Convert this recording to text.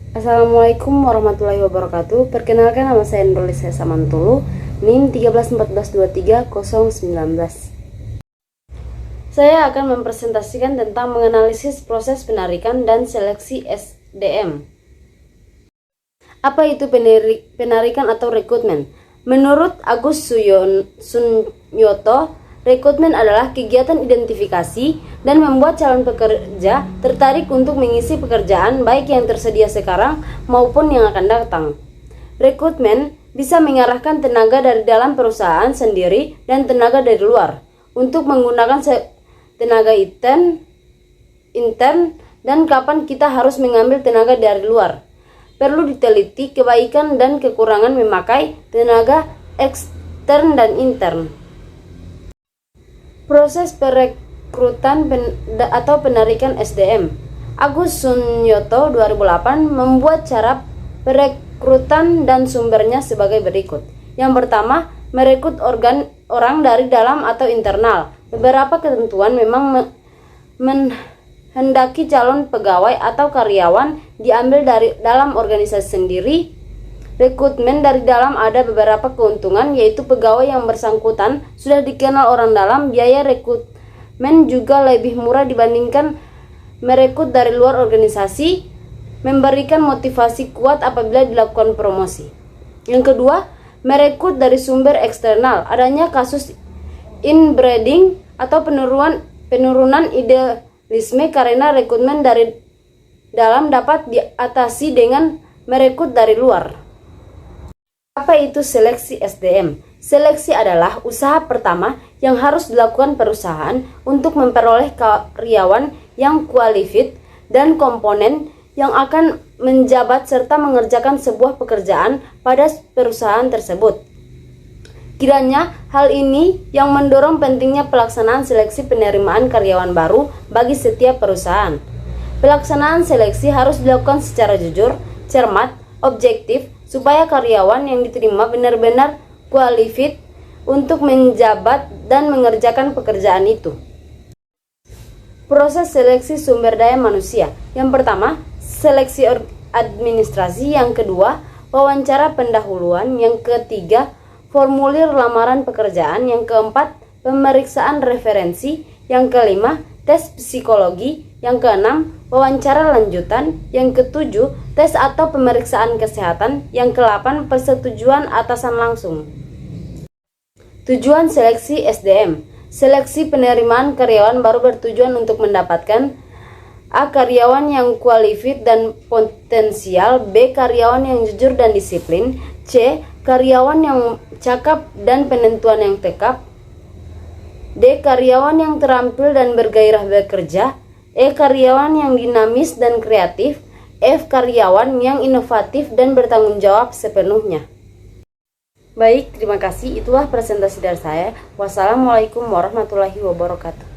Assalamualaikum warahmatullahi wabarakatuh. Perkenalkan, nama saya Nurlisya Samantulu, NIM 131423019. Saya akan mempresentasikan tentang menganalisis proses penarikan dan seleksi SDM. Apa itu penarikan atau rekrutmen? Menurut Agus Sunyoto, rekrutmen adalah kegiatan identifikasi dan membuat calon pekerja tertarik untuk mengisi pekerjaan baik yang tersedia sekarang maupun yang akan datang. Rekrutmen bisa mengarahkan tenaga dari dalam perusahaan sendiri dan tenaga dari luar untuk menggunakan tenaga intern dan kapan kita harus mengambil tenaga dari luar. Perlu diteliti kebaikan dan kekurangan memakai tenaga ekstern dan intern. Proses perekrutan atau penarikan SDM. Agus Sunyoto 2008 membuat cara perekrutan dan sumbernya sebagai berikut. Yang pertama, merekrut orang dari dalam atau internal. Beberapa ketentuan memang menghendaki calon pegawai atau karyawan diambil dari dalam organisasi sendiri. Rekrutmen dari dalam ada beberapa keuntungan, yaitu pegawai yang bersangkutan sudah dikenal orang dalam. Biaya rekrutmen juga lebih murah dibandingkan merekrut dari luar organisasi, memberikan motivasi kuat apabila dilakukan promosi. Yang kedua, merekrut dari sumber eksternal. Adanya kasus inbreeding atau penurunan idealisme karena rekrutmen dari dalam dapat diatasi dengan merekrut dari luar. Apa itu seleksi SDM? Seleksi adalah usaha pertama yang harus dilakukan perusahaan untuk memperoleh karyawan yang kualifikasi dan komponen yang akan menjabat serta mengerjakan sebuah pekerjaan pada perusahaan tersebut. Kiranya hal ini yang mendorong pentingnya pelaksanaan seleksi penerimaan karyawan baru bagi setiap perusahaan. Pelaksanaan seleksi harus dilakukan secara jujur, cermat, objektif, supaya karyawan yang diterima benar-benar kualifikasi untuk menjabat dan mengerjakan pekerjaan itu. Proses seleksi sumber daya manusia. Yang pertama, seleksi administrasi. Yang kedua, wawancara pendahuluan. Yang ketiga, formulir lamaran pekerjaan. Yang keempat, pemeriksaan referensi. Yang kelima, tes psikologi. Yang keenam, wawancara lanjutan. Yang ketujuh, tes atau pemeriksaan kesehatan. Yang kedelapan, persetujuan atasan langsung. Tujuan seleksi SDM. Seleksi penerimaan karyawan baru bertujuan untuk mendapatkan A. Karyawan yang kualifikasi dan potensial. B. Karyawan yang jujur dan disiplin. C. Karyawan yang cakap dan penentuan yang tekap. D. Karyawan yang terampil dan bergairah bekerja. E. Karyawan yang dinamis dan kreatif. F. Karyawan yang inovatif dan bertanggung jawab sepenuhnya. Baik, terima kasih. Itulah presentasi dari saya. Wassalamualaikum warahmatullahi wabarakatuh.